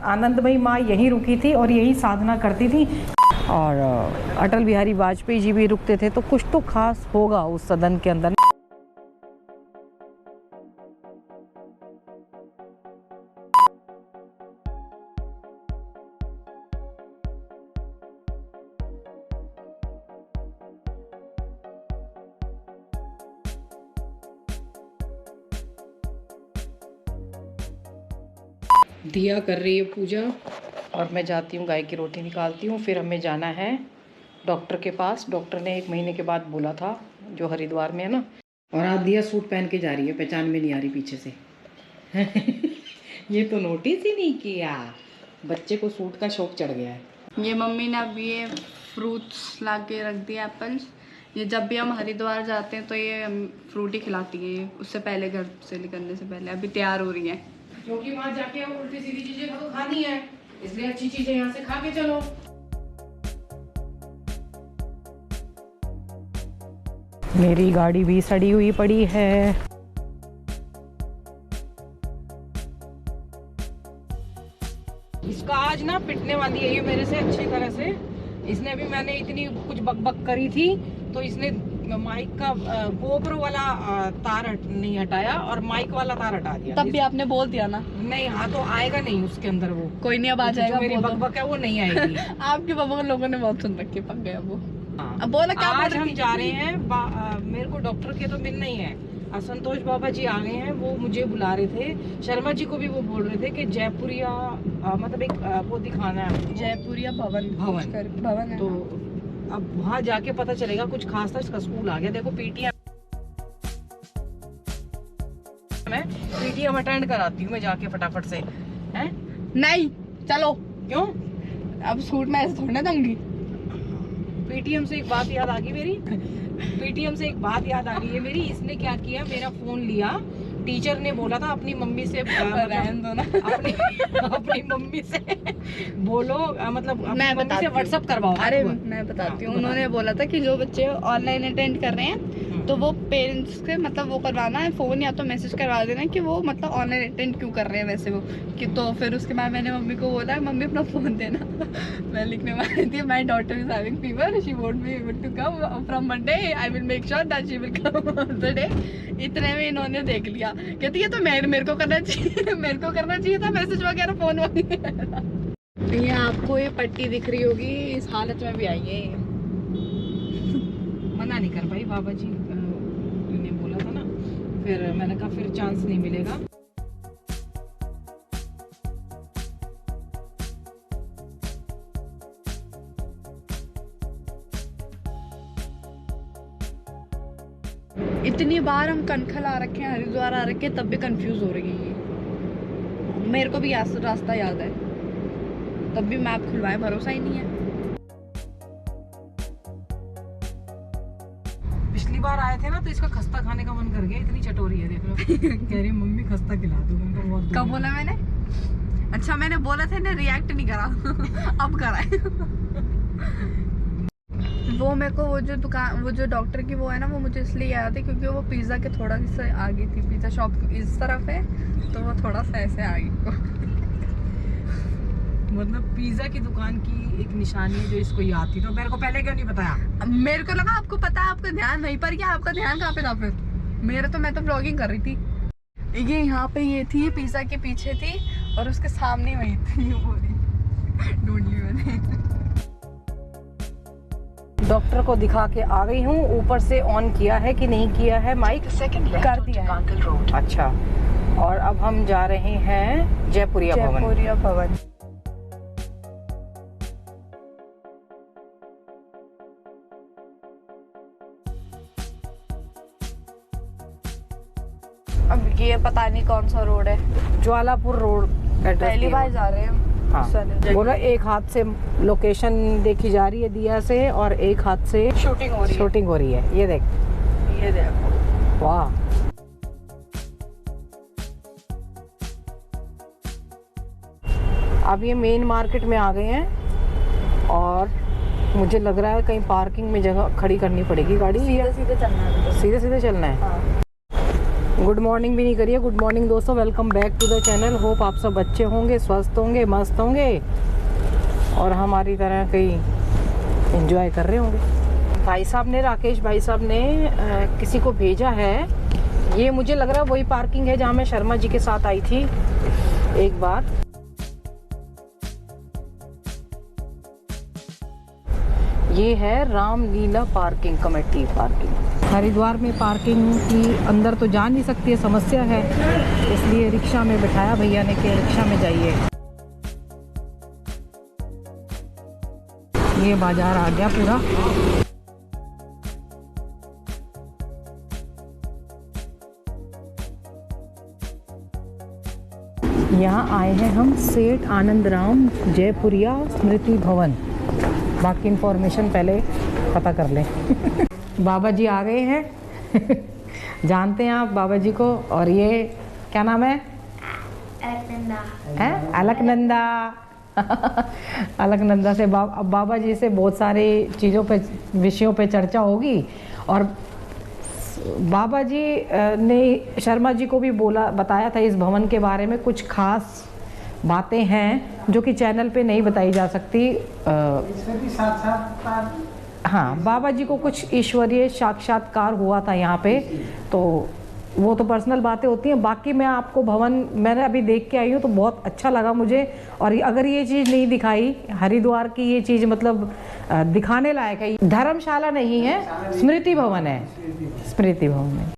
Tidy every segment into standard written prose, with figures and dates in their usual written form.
आनंदमयी माँ यहीं रुकी थी और यहीं साधना करती थी। और अटल बिहारी वाजपेयी जी भी रुकते थे, तो कुछ तो खास होगा उस सदन के अंदर। दिया कर रही है पूजा और मैं जाती हूँ गाय की रोटी निकालती हूँ। फिर हमें जाना है डॉक्टर के पास। डॉक्टर ने 1 महीने के बाद बोला था, जो हरिद्वार में है ना। और आज दिया सूट पहन के जा रही है, पहचान में नहीं आ रही पीछे से। ये तो नोटिस ही नहीं किया, बच्चे को सूट का शौक चढ़ गया है। ये मम्मी ने अब ये फ्रूट्स ला के रख दिए, एप्पल्स। ये जब भी हम हरिद्वार जाते हैं तो ये फ्रूट ही खिलाती है, उससे पहले घर से निकलने से पहले। अभी तैयार हो रही है क्योंकि वहाँ जाके अब उल्टी सीधी चीजें तो खानी है, इसलिए अच्छी चीजें यहाँ से खा के चलो। मेरी गाड़ी भी सड़ी हुई पड़ी है। इसका आज ना पिटने वाली है ये मेरे से अच्छी तरह से। इसने अभी मैंने इतनी कुछ बकबक करी थी तो इसने माइक का गोप्रो वाला तार नहीं हटाया और माइक वाला तार हटा दिया। तब भी आपने बोल दिया ना। नहीं, हाँ तो आएगा नहीं उसके अंदर वो। कोई नहीं, अब आ जाएगा। मेरी बकबक है वो नहीं आएगी। आपके पापा को लोगों ने बहुत सुन रखी, पक गया वो। हाँ। अब बोला क्या आज हम जा रहे हैं, मेरे को डॉक्टर के तो मिलना ही है। संतोष बाबा जी आ गए हैं, वो मुझे बुला रहे थे। शर्मा जी को भी वो बोल रहे थे कि जयपुरिया मतलब एक वो दिखाना है, जयपुरिया भवन है। तो अब वहाँ जाके पता चलेगा कुछ खास था। इसका स्कूल आ गया, देखो पीटीएम अटेंड कराती हूँ मैं जाके फटाफट से। हैं? नहीं चलो। क्यों? अब सूट में ऐसे थोड़ी ना दूंगी। पीटीएम से एक बात याद आ गई मेरी। इसने क्या किया, मेरा फोन लिया। टीचर ने बोला था अपनी मम्मी से रहन दो ना। अपनी मम्मी से बोलो, मतलब मैं मम्मी से व्हाट्सएप करवाओ। अरे मैं बताती हूँ। उन्होंने बोला था कि जो बच्चे ऑनलाइन अटेंड कर रहे हैं तो वो पेरेंट्स के मतलब वो करवाना है फोन, या तो मैसेज करवा देना कि वो मतलब ऑनलाइन अटेंड क्यों कर रहे हैं वैसे वो कि। तो फिर उसके बाद मैंने मम्मी को बोला, मम्मी अपना फोन देना। मैं लिखने वाली थी, my daughter is having fever, she won't be able to come from Monday, I will make sure that she will come on the day. इतने में इन्होंने देख लिया, कहती है तो मेरे को करना चाहिए था मैसेज वगैरह, फोन वगैरह। ये आपको ये पट्टी दिख रही होगी, इस हालत में भी आई है। मना नहीं कर पाई, बाबा जी ने बोला था ना। फिर मैंने कहा फिर चांस नहीं मिलेगा। इतनी बार हम कनखल आ रखे हैं, हरिद्वार आ रखे हैं, तब भी कंफ्यूज हो रही है। मेरे को भी रास्ता याद है, तब भी मैप खुलवाए, भरोसा ही नहीं है। पिछली बार आए थे ना तो इसका खस्ता खाने का मन कर गया, इतनी चटोरी है देख लो। कह रही मम्मी खस्ता खिला दो। मैंने बहुत कब बोला मैंने? अच्छा मैंने बोला था, इन्हें रिएक्ट नहीं करा। अब कराए। वो मेरे को वो जो दुकान, वो जो डॉक्टर की वो है ना, वो मुझे इसलिए याद है क्योंकि वो पिज्जा के थोड़ा सा आगे थी। पिज्जा शॉप इस तरफ है तो वो थोड़ा सा ऐसे आगे। मतलब पिज्जा की दुकान की एक निशानी है जो इसको याद थी, तो मेरे को पहले क्यों नहीं बताया? मेरे को लगा आपको पता है, आपका ध्यान वहीं पर, क्या आपका ध्यान कहाँ पे था फिर? मैं तो ब्लॉगिंग कर रही थी। ये यहाँ पे ये थी, पिज्जा के पीछे थी और उसके सामने वही थी वो ढूंढ ली मैंने। डॉक्टर को दिखा के आ गई हूँ। ऊपर से ऑन किया है कि नहीं किया है माइक? कर दिया है। अच्छा, और अब हम जा रहे हैं जयपुरिया भवन। अब ये पता नहीं कौन सा रोड है, ज्वालापुर रोड। पहली बार जा रहे हैं। हाँ, बोलो एक हाथ से लोकेशन देखी जा रही है दिया से और एक हाथ से शूटिंग हो रही है। ये देखो, वाह। अब ये मेन मार्केट में आ गए हैं और मुझे लग रहा है कहीं पार्किंग में जगह खड़ी करनी पड़ेगी गाड़ी। सीधे चलना है। सीधे चलना है। हाँ। गुड मॉर्निंग भी नहीं करिए। गुड मॉर्निंग दोस्तों, welcome back to the channel. Hope आप सब अच्छे होंगे, स्वस्थ होंगे, मस्त होंगे और हमारी तरह कहीं एंजॉय कर रहे होंगे। भाई साहब ने, राकेश भाई साहब ने किसी को भेजा है। ये मुझे लग रहा है वही पार्किंग है जहाँ मैं शर्मा जी के साथ आई थी एक बार। ये है Ramlila parking committee parking. Haridwar में पार्किंग की अंदर तो जा नहीं सकती है, समस्या है, इसलिए रिक्शा में बिठाया भैया ने कि रिक्शा में जाइए। ये बाजार आ गया पूरा। यहाँ आए हैं हम सेठ आनंद राम जयपुरिया स्मृति भवन। बाकी इंफॉर्मेशन पहले पता कर लें। बाबा जी आ गए हैं। जानते हैं आप बाबा जी को? और ये क्या नाम है? अलकनंदा है। अलकनंदा। अलकनंदा से बाबा जी से बहुत सारी चीज़ों पे, विषयों पे चर्चा होगी। और बाबा जी ने शर्मा जी को भी बताया था इस भवन के बारे में कुछ खास बातें हैं जो कि चैनल पे नहीं बताई जा सकती। इसमें भी साक्षात्कार, हाँ, बाबा जी को कुछ ईश्वरीय साक्षात्कार हुआ था यहाँ पे, तो वो तो पर्सनल बातें होती हैं। बाकी मैं आपको भवन मैंने अभी देख के आई हूँ तो बहुत अच्छा लगा मुझे। और अगर ये चीज़ नहीं दिखाई, हरिद्वार की ये चीज़ मतलब दिखाने लायक है। धर्मशाला नहीं है, स्मृति भवन है, स्मृति भवन है।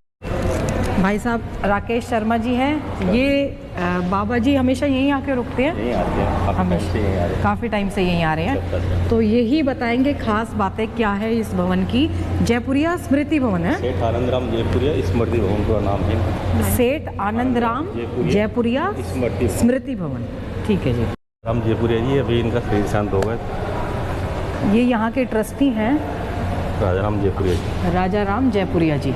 भाई साहब राकेश शर्मा जी हैं। ये बाबा जी हमेशा यहीं आके रुकते हैं? यहीं आते हैं, हमेशा काफ़ी टाइम से यहीं आ रहे हैं, तो यही बताएंगे खास बातें क्या है इस भवन की। जयपुरिया स्मृति भवन है। सेठ आनंद राम जयपुरिया स्मृति भवन का नाम है। सेठ आनंद राम जयपुरिया स्मृति भवन, ठीक है जी। राम जयपुरिया जी अभी इनका शरीर शांत हो गया। ये यहाँ के ट्रस्टी हैं राजा राम जयपुरिया जी। राजा राम जयपुरिया जी।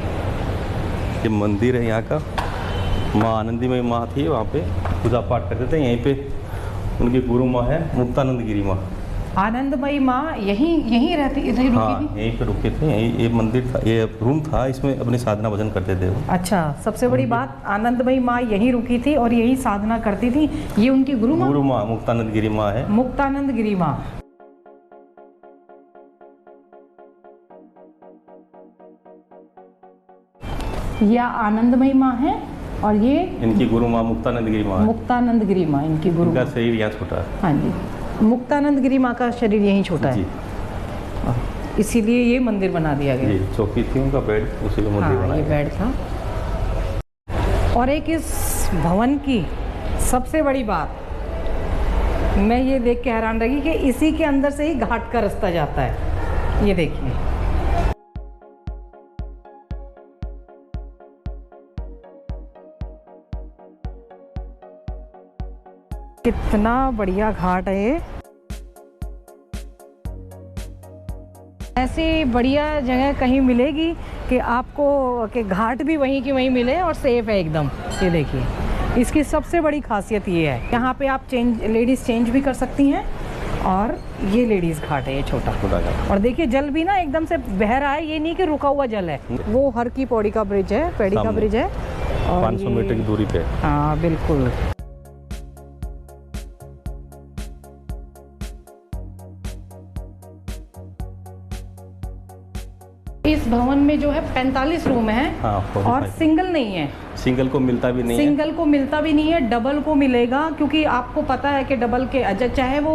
ये मंदिर है यहाँ का। माँ आनंदीमयी माँ थी, वहाँ पे पूजा पाठ करते थे। यहीं पे उनकी गुरु माँ है मुक्तानंद गिरी माँ। आनंदमयी माँ यहीं रहती, इधर रुकी हाँ, थी? यहीं पे रुके थे। यहीं ये मंदिर था, ये रूम था, इसमें अपनी साधना भजन करते थे वो। अच्छा, सबसे बड़ी बात आनंदमयी माँ यहीं रुकी थी और यहीं साधना करती थी। ये उनकी गुरु माँ मुक्तानंद गिरी माँ है। मुक्तानंद गिरी माँ। या आनंदमयी माँ है और ये इनकी गुरु माँ मुक्तानंद गिरी माँ। मुक्तानंद गिरी माँ इनकी गुरु। इनका शरीर यहाँ छोटा है। हाँ जी, मुक्तानंद गिरी माँ का शरीर यहीं छोटा है, इसीलिए ये मंदिर बना दिया गया। जी, चौकी थी उनका, बेड, उसी को मंदिर बनाया। ये बेड था। और एक इस भवन की सबसे बड़ी बात मैं ये देख के हैरान रही कि इसी के अंदर से ही घाट का रास्ता जाता है। ये देखिए, कितना बढ़िया घाट है ये। ऐसी बढ़िया जगह कहीं मिलेगी कि आपको कि घाट भी वहीं की वहीं मिले और सेफ है एकदम। ये देखिए, इसकी सबसे बड़ी खासियत ये है, यहाँ पे आप लेडीज़ चेंज भी कर सकती हैं। और ये लेडीज़ घाट है, ये छोटा। और देखिए जल भी ना एकदम से बह रहा है, ये नहीं कि रुका हुआ जल है। वो हर की पौड़ी का ब्रिज है, पेड़ी का ब्रिज है, और 500 मीटर की दूरी पे। हाँ बिल्कुल। इस भवन में जो है 45 रूम है। हाँ, और सिंगल नहीं है, सिंगल को मिलता भी नहीं है। सिंगल को मिलता भी नहीं है, डबल को मिलेगा। क्योंकि आपको पता है कि डबल के चाहे वो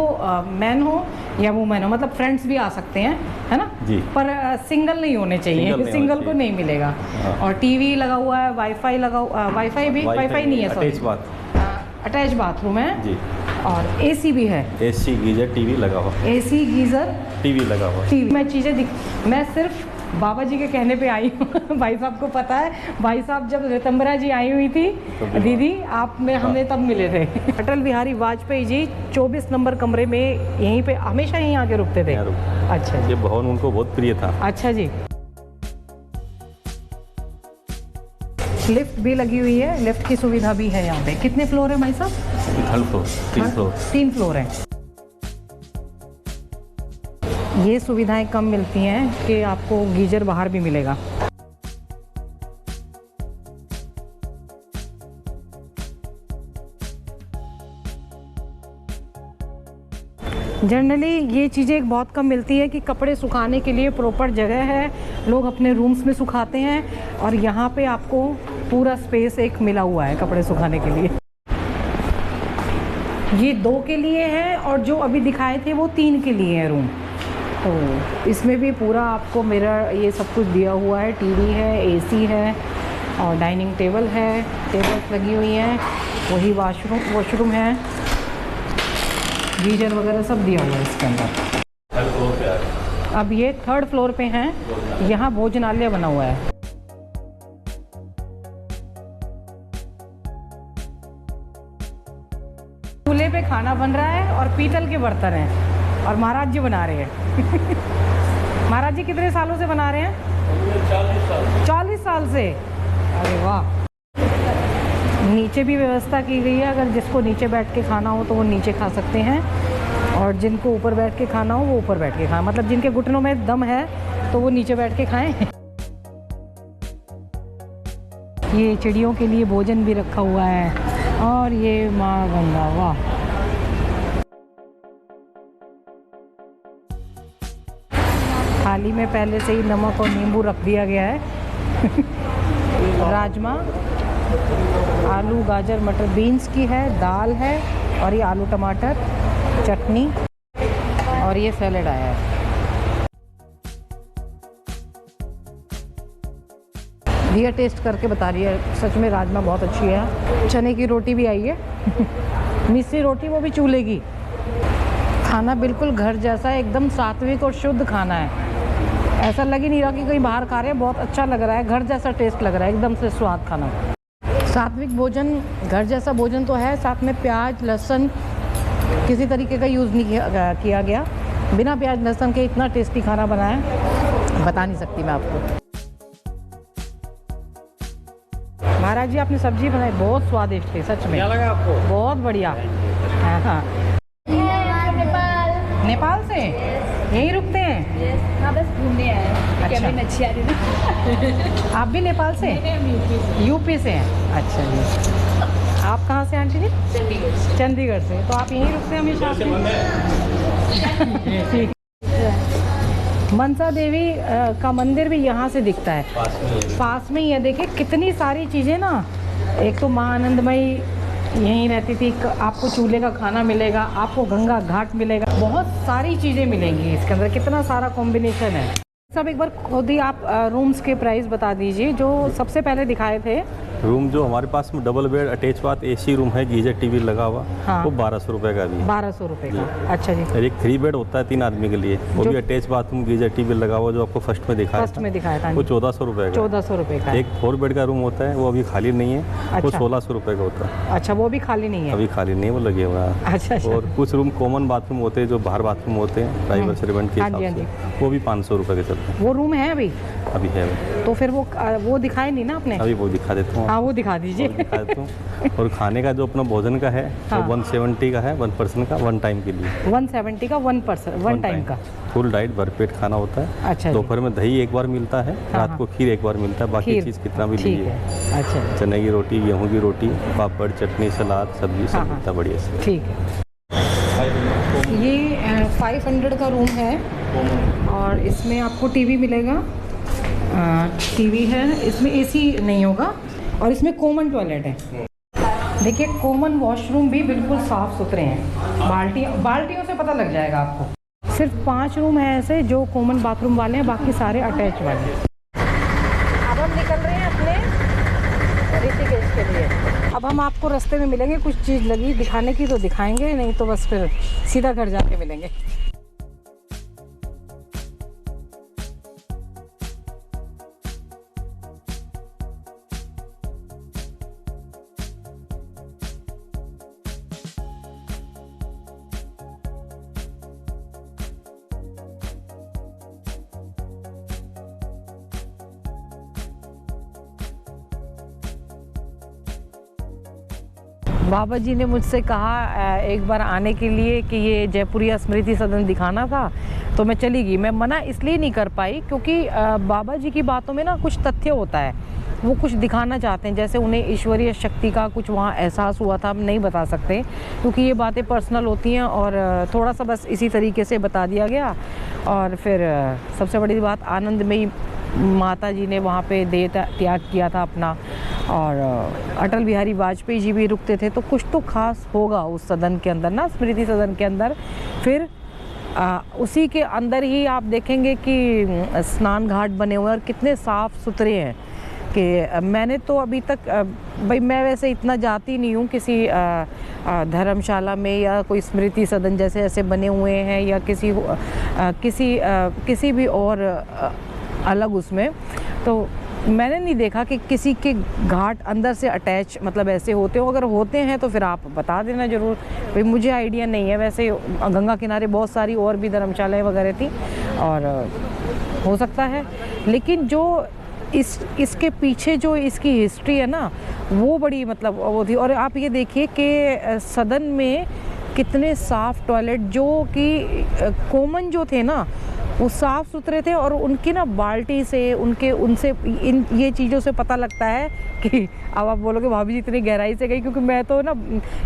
मैन हो या वुमेन हो, मतलब फ्रेंड्स भी आ सकते हैं, है ना जी। पर सिंगल नहीं होने चाहिए, सिंगल को नहीं मिलेगा। हाँ। और टीवी लगा हुआ है, वाईफाई लगा हुआ, वाईफाई नहीं है, अटैच बाथरूम है जी। और एसी भी है, एसी गीजर टीवी लगा हुआ, एसी गीजर टीवी लगा हुआ। मैं चीज़ें मैं सिर्फ बाबा जी के कहने पे आई हूँ। भाई साहब को पता है, भाई साहब जब रितंबरा जी आई हुई थी तो दीदी आप में हमने तब मिले थे। अटल बिहारी वाजपेयी जी 24 नंबर कमरे में यहीं पे हमेशा यहीं आके रुकते थे। अच्छा, ये भवन उनको बहुत प्रिय था। अच्छा जी। लिफ्ट भी लगी हुई है, लिफ्ट की सुविधा भी है यहाँ पे। कितने फ्लोर है भाई साहब? 3 फ्लोर है। ये सुविधाएं कम मिलती हैं कि आपको गीजर बाहर भी मिलेगा। जनरली ये चीज़ें बहुत कम मिलती है कि कपड़े सुखाने के लिए प्रॉपर जगह है, लोग अपने रूम्स में सुखाते हैं, और यहाँ पे आपको पूरा स्पेस एक मिला हुआ है कपड़े सुखाने के लिए। ये 2 के लिए है और जो अभी दिखाए थे वो 3 के लिए है रूम। तो इसमें भी पूरा आपको मिरर ये सब कुछ दिया हुआ है, टीवी है, एसी है और डाइनिंग टेबल है, टेबल्स लगी हुई हैं, वही वॉशरूम है, गीजर वगैरह सब दिया हुआ है इसके अंदर। अब ये 3rd फ्लोर पे हैं, यहाँ भोजनालय बना हुआ है। चूल्हे पे खाना बन रहा है और पीतल के बर्तन हैं और महाराज जी बना रहे हैं। महाराज जी कितने सालों से बना रहे हैं? 40 साल से। अरे वाह। नीचे भी व्यवस्था की गई है, अगर जिसको नीचे बैठ के खाना हो तो वो नीचे खा सकते हैं, और जिनको ऊपर बैठ के खाना हो वो ऊपर बैठ के खाएं, मतलब जिनके घुटनों में दम है तो वो नीचे बैठ के खाएं। ये चिड़ियों के लिए भोजन भी रखा हुआ है, और ये माँ गंगा, वाह। थाली में पहले से ही नमक और नींबू रख दिया गया है। राजमा, आलू गाजर मटर बीन्स की है, दाल है, और ये आलू टमाटर चटनी, और ये सैलेड आया है। दिया टेस्ट करके बता रही है, सच में राजमा बहुत अच्छी है। चने की रोटी भी आई है। मिस्सी रोटी, वो भी चूल्हे की। खाना बिल्कुल घर जैसा है, एकदम सात्विक और शुद्ध खाना है। ऐसा लग ही नहीं रहा कि कहीं बाहर खा रहे हैं, बहुत अच्छा लग रहा है, घर जैसा टेस्ट लग रहा है, एकदम से स्वाद खाना। सात्विक भोजन, घर जैसा भोजन तो है, साथ में प्याज लहसुन किसी तरीके का यूज़ नहीं किया गया। बिना प्याज लहसुन के इतना टेस्टी खाना बनाया, बता नहीं सकती मैं आपको। महाराज जी आपने सब्जी बनाई, बहुत स्वादिष्ट थी सच में। क्या लगा आपको? बहुत बढ़िया। हाँ। नेपाल से यहीं रुकते हैं? हाँ, बस घूमने आए हैं। अच्छा। कैबिन अच्छी आ रही ना। आप भी नेपाल से? यूपी से हैं। अच्छा जी। आप कहाँ से आंटी जी? चंडीगढ़ से। चंडीगढ़ से। तो आप यहीं रुकते हैं हमेशा? ठीक। मनसा देवी का मंदिर भी यहाँ से दिखता है, पास में ही है। देखिए कितनी सारी चीज़ें ना, एक तो माँ आनंदमयी यहीं रहती थी, आपको चूल्हे का खाना मिलेगा, आपको गंगा घाट मिलेगा, बहुत सारी चीज़ें मिलेंगी इसके अंदर, कितना सारा कॉम्बिनेशन है। सब एक बार खुद ही आप रूम्स के प्राइस बता दीजिए जो सबसे पहले दिखाए थे। रूम जो हमारे पास में double bed attach bath AC room है, गीजर टीवी लगा हुआ, हाँ। वो 1200 रुपये का भी है। 1200 रुपये का। अच्छा जी। और एक 3 बेड होता है 3 आदमी के लिए, वो भी अटैच बाथरूम गीजर टीवी लगा हुआ, जो आपको फर्स्ट में दिखाया था वो 1400 रुपये का। 1400 रुपये का। एक 4 बेड का रूम होता है, वो अभी खाली नहीं है। अच्छा। वो 1600 रुपये का होता है। अच्छा, वो भी खाली नहीं है अभी खाली नहीं है, वो लगे हुआ है। अच्छा। और कुछ रूम कॉमन बाथरूम होते हैं, जो बाहर बाथरूम होते हैं प्राइवेट सर्वेंट के हिसाब से, वो भी 500 रुपये के चलते हैं। वो रूम है अभी है। तो फिर वो दिखाए नहीं ना आपने? अभी वो दिखा देता हूँ। हाँ, वो दिखा दीजिए। दिखा देता हूँ। और खाने का जो अपना भोजन का है, हाँ। वो 170 का है, 1 पर्सन का, 1 टाइम के लिए। 170 का 1 पर्सन 1 टाइम का फुल डाइट भरपेट खाना होता है। अच्छा। दोपहर में दही एक बार मिलता है, रात को खीर एक बार मिलता है, बाकी चीज़ कितना भी लीजिए। अच्छा। चने की रोटी, गेहूँ की रोटी, पापड़ चटनी सलाद सब्जी सब मिलता है बढ़िया से। ठीक है। ये 500 का रूम है और इसमें आपको टीवी मिलेगा, टीवी है, इसमें एसी नहीं होगा, और इसमें कॉमन टॉयलेट है। देखिए कॉमन वॉशरूम भी बिल्कुल साफ़ सुथरे हैं, बाल्टियों से पता लग जाएगा आपको। सिर्फ 5 रूम है ऐसे जो कॉमन बाथरूम वाले हैं, बाकी सारे अटैच वाले हैं। अब हम निकल रहे हैं अपने ऋषिकेश के लिए। अब हम आपको रास्ते में मिलेंगे, कुछ चीज़ लगी दिखाने की तो दिखाएंगे, नहीं तो बस फिर सीधा घर जाके मिलेंगे। बाबा जी ने मुझसे कहा एक बार आने के लिए कि ये जयपुरिया स्मृति सदन दिखाना था, तो मैं चली गई। मैं मना इसलिए नहीं कर पाई क्योंकि बाबा जी की बातों में ना कुछ तथ्य होता है वो कुछ दिखाना चाहते हैं, जैसे उन्हें ईश्वरीय शक्ति का कुछ वहाँ एहसास हुआ था, हम नहीं बता सकते क्योंकि ये बातें पर्सनल होती हैं, और थोड़ा सा बस इसी तरीके से बता दिया गया। और फिर सबसे बड़ी बात, आनंदमयी माता जी ने वहाँ पे देह त्याग किया था अपना, और अटल बिहारी वाजपेयी जी भी रुकते थे, तो कुछ तो खास होगा उस सदन के अंदर ना, स्मृति सदन के अंदर। फिर उसी के अंदर ही आप देखेंगे कि स्नान घाट बने हुए हैं और कितने साफ़ सुथरे हैं कि मैंने तो अभी तक भाई मैं वैसे इतना जाती नहीं हूँ किसी धर्मशाला में या कोई स्मृति सदन जैसे ऐसे बने हुए हैं, या किसी भी और अलग उसमें, तो मैंने नहीं देखा कि किसी के घाट अंदर से अटैच मतलब ऐसे होते हो। अगर होते हैं तो फिर आप बता देना ज़रूर, भाई मुझे आइडिया नहीं है। वैसे गंगा किनारे बहुत सारी और भी धर्मशालाएं वगैरह थी और हो सकता है, लेकिन जो इसके पीछे जो इसकी हिस्ट्री है ना, वो बड़ी मतलब वो थी। और आप ये देखिए कि सदन में कितने साफ़ टॉयलेट, जो कि कॉमन जो थे ना वो साफ़ सुथरे थे, और उनकी ना बाल्टी से उनसे ये चीज़ों से पता लगता है कि अब आप बोलोगे भाभी जी इतनी गहराई से गई, क्योंकि मैं तो ना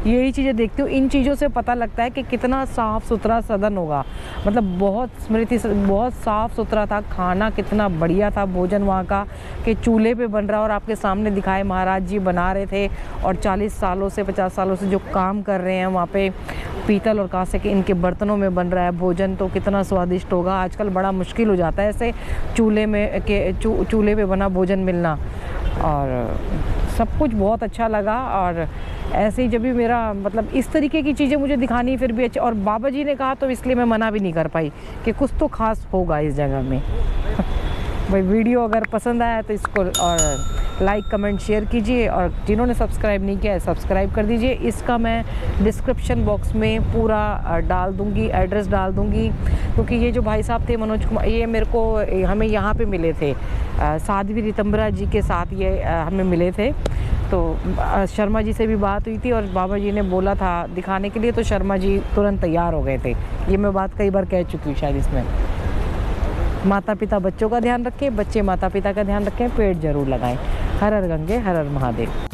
यही चीज़ें देखती हूँ, इन चीज़ों से पता लगता है कि कितना साफ़ सुथरा सदन होगा। मतलब बहुत साफ़ सुथरा था, खाना कितना बढ़िया था, भोजन वहाँ का कि चूल्हे पे बन रहा और आपके सामने दिखाए महाराज जी बना रहे थे, और 40 सालों से 50 सालों से जो काम कर रहे हैं वहाँ पे पीतल और कांसे के इनके बर्तनों में बन रहा है भोजन, तो कितना स्वादिष्ट होगा। आजकल बड़ा मुश्किल हो जाता है ऐसे चूल्हे पे बना भोजन मिलना, और सब कुछ बहुत अच्छा लगा। और ऐसे ही जब भी मेरा मतलब इस तरीके की चीज़ें मुझे दिखानी फिर भी अच्छा, और बाबा जी ने कहा तो इसलिए मैं मना भी नहीं कर पाई कि कुछ तो खास होगा इस जगह में। भाई वीडियो अगर पसंद आया तो इसको और लाइक कमेंट शेयर कीजिए, और जिन्होंने सब्सक्राइब नहीं किया है सब्सक्राइब कर दीजिए। इसका मैं डिस्क्रिप्शन बॉक्स में पूरा डाल दूँगी, एड्रेस डाल दूँगी, क्योंकि ये जो भाई साहब थे मनोज कुमार, ये हमें यहाँ पे मिले थे, साध्वी रितंबरा जी के साथ ये हमें मिले थे। तो शर्मा जी से भी बात हुई थी और बाबा जी ने बोला था दिखाने के लिए, तो शर्मा जी तुरंत तैयार हो गए थे। ये मैं बात कई बार कह चुकी हूँ शायद इसमें। माता पिता बच्चों का ध्यान रखें, बच्चे माता पिता का ध्यान रखें, पेड़ जरूर लगाएं। हर हर गंगे, हर हर महादेव।